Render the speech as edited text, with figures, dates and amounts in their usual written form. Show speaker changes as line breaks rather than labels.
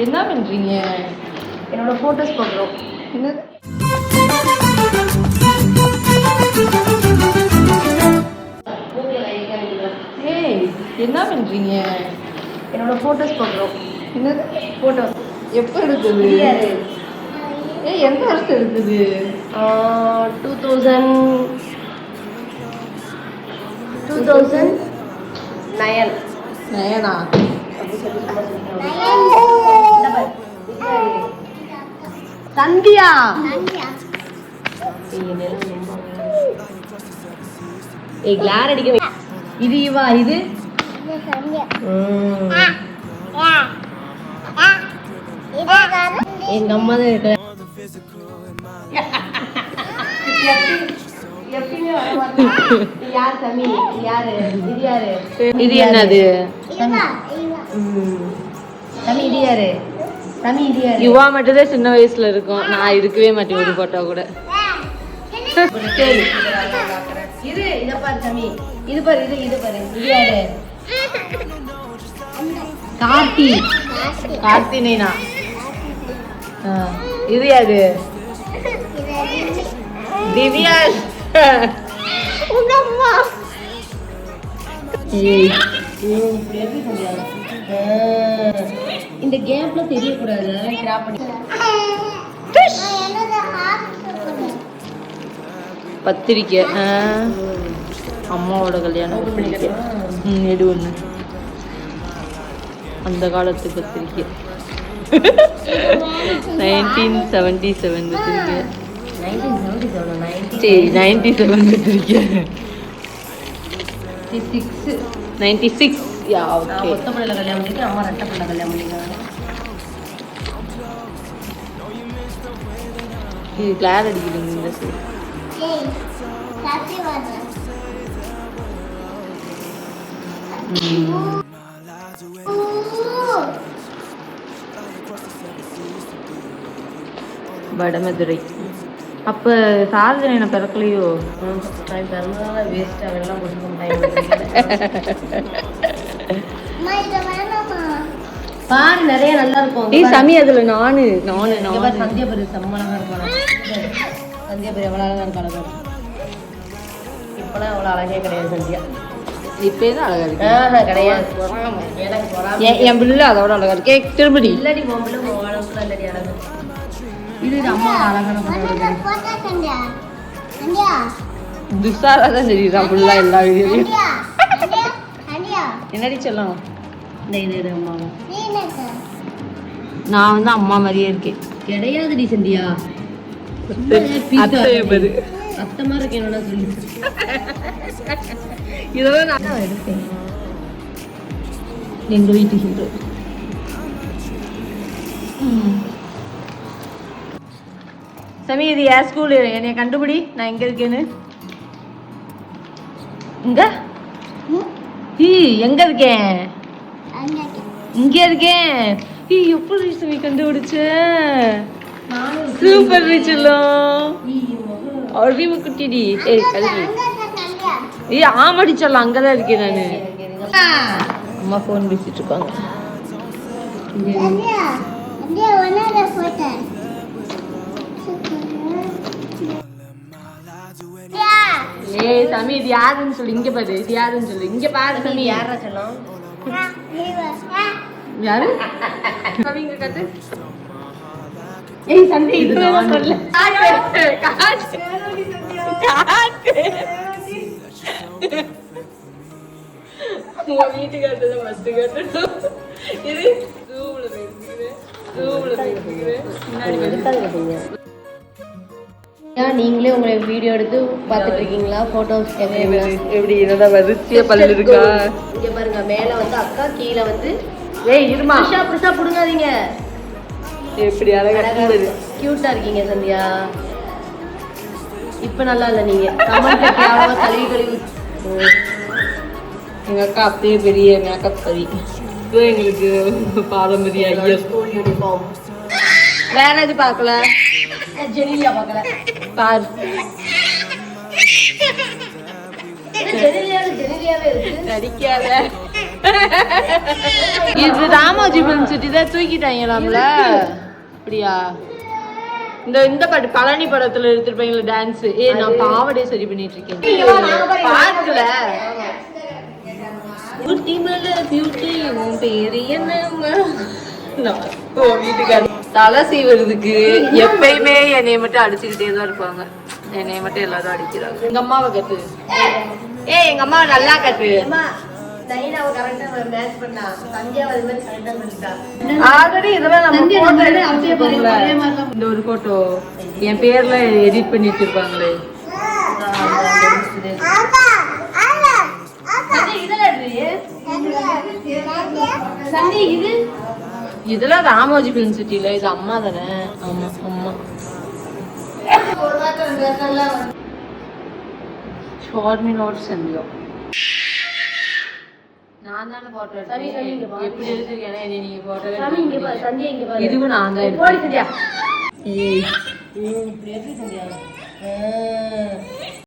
என்ன பண்றீங்க? என்னோட போட்டோஸ் பார்க்குறோம். என்னது? ஏய் என்ன பண்றீங்க? என்னோட போட்டோஸ் பார்க்குறோம். என்னது போட்டோ? எப்போ எடுத்தது? ஏய் எந்த வருஷம் எடுத்தது?
2009.
நயனா சந்தியா.
கிளார் அடிக்க.
இது இவா, இது
எங்க அம்மா தான் இருக்க. யார் சமி? யாரு இது? யாரு
இது? என்னது?
சமி இது யாரு? சமி இது யாரு?
யுவா மட்டும் தான் சின்ன வயசுல இருக்கும். நான் இருக்கவே மாட்டேன் ஒரு போட்டோ கூட.
இரு இத பாரு சமி. இது பாரு, இது பாரு. இது யாரு?
கார்த்தி. கார்த்தி நைனா. இது யாரு? திவ்யா. உங்க அம்மா.
இந்த கேம்ல தெரியக்கூடாது. கிராப் பண்ணி
பத்திரிக்கை. அம்மாவோட கல்யாணம் பத்திரிக்கை. எடு ஒன்று. அந்த காலத்து பத்திரிக்கை. 1977 பத்திரிக்கை. 97 பத்திரிக்கை. 96. Yeah okay.
ஒத்த பிள்ளைல கல்யாணம் பண்ணிட்டு அம்மா ரெட்டை பிள்ளை கல்யாணம் பண்ணிக்கிறாங்க.
இது கிளார் அடிக்குதுங்க இந்த சைடு. வடமதுரை. அப்ப சார்ஜனை பிறக்கலையோ?
பிறந்ததால வேஸ்ட். அவெல்லாம் பாரு நிறைய நல்லா இருக்கும்.
ஏய் சமி அதுல நானு
சந்தியா பேரு செம்மழகா இருப்பாங்க. சந்தியா பேரு எவ்வளவு அழகா இருக்காங்க. இப்பெல்லாம் அவ்வளவு அழகே கிடையாது சந்தியா.
இப்பதான் அழகா இருக்கு.
கிடையாது.
என் பிள்ளை அதோட அழகா இருக்கு. திரும்படி
இல்லடி பொம்பளை அளவுக்கு இல்லடி அழகு. இது அம்மா அழகான
துஷாரா தான் தெரியுதா ஃபுல்லா எல்லா வீடியோலையும். என்னடி சொல்லலாம்?
இந்த அம்மாவா
நான் வந்து அம்மா மாதிரியே இருக்கேன்.
கிடையாதுடி சந்தியா. அத்தை மாதிரி இருக்கேன். என்னோட சொல்லி
இதெல்லாம் நான் எடுத்தேன். எங்க வீட்டு ஹீரோ. சமி இது ஏன் ஸ்கூலு? என்னைய கண்டுபிடி, நான் எங்க இருக்கேன்னு. இங்க எங்க இருக்கேன்? இங்க இருக்கேன். எப்படி சமி கண்டுபிடிச்ச? சூப்பர் ரிச்சலாம். அறிவு குட்டிடி. ஏய் கல்வி. ஏய் ஆமாடி சொல்லலாம். அங்கதான் இருக்கேன் நானு. அம்மா போன் பேசிட்டு இருக்காங்க. ஏய் சமி இது யாருன்னு சொல்லு. இங்க பாரு. இது யாருன்னு சொல்லு. இங்க பாரு சமி.
யாரா சொல்லும்?
யாரு? சமி இங்க காட்டு. ஏய் சந்தி இது நான் சொல்லல. காட்டு. உங்க வீட்டுக்கு அடுத்தது ஃபர்ஸ்ட் காட்டணும். இது ஜூம்ல பேசிக்கிறேன். முன்னாடி
எடுத்தாங்க. நீங்களே உங்களை வீடியோ எடுத்து பார்த்துட்டு இருக்கீங்களா? போட்டோஸ்
எப்படி என்னடா வரிசையா பல்லு இருக்கா?
இங்க பாருங்க. மேல வந்து அக்கா, கீழே வந்து
ஏய் இருமா.
புதுசா புடுங்காதீங்க.
எப்படி அழகா
கியூட்டா இருக்கீங்க சந்தியா. இப்ப நல்லா இல்ல நீங்க. கமெண்ட் கேவலமா கழுவி
எங்க அக்கா அப்படியே பெரிய மேக்கப் பரி. இது எங்களுக்கு பாரம்பரிய
ஸ்கூல் யூனிஃபார்ம்.
வேற எது பார்க்கல?
ஜெனிலியா பார்க்கல.
பார்
ஜெனிலியாவே இருக்கு.
நடிக்காத. இது ராமோஜி பிலிம் சிட்டி தான் தூக்கிட்டாங்களாம்ல. அப்படியா? இந்த பாட்டு பழனி படத்துல எடுத்துருப்பாங்களா டான்ஸ். நான் பாவடையே சரி பண்ணிட்டு இருக்கேன். பார்க்கல. பியூட்டி மேல பியூட்டி உன் பேரு என்ன? வீட்டுக்கார தலை சீவறதுக்கு எப்பயுமே என்னைய மட்டும் அடிச்சுக்கிட்டே தான் இருப்பாங்க. என்னைய மட்டும் எல்லாரும் அடிக்கிறாங்க. எங்க அம்மாவை கட்டு. எங்க அம்மாவை நல்லா கட்டு. ஆல்ரெடி இதெல்லாம் நம்ம இந்த ஒரு போட்டோ என் பேர்ல எடிட் பண்ணிட்டு இருப்பாங்களே. இதெல்லாம் ராமோஜி பிலிம் சிட்டில. இது அம்மா தானே? ஆமா அம்மா. ஷார்மினோட சந்தியா நான் தானே போட்டோ எப்படி எடுத்துருக்கேன். நீங்க போட்டோ இதுவும் நான் தான் எடுத்தேன்.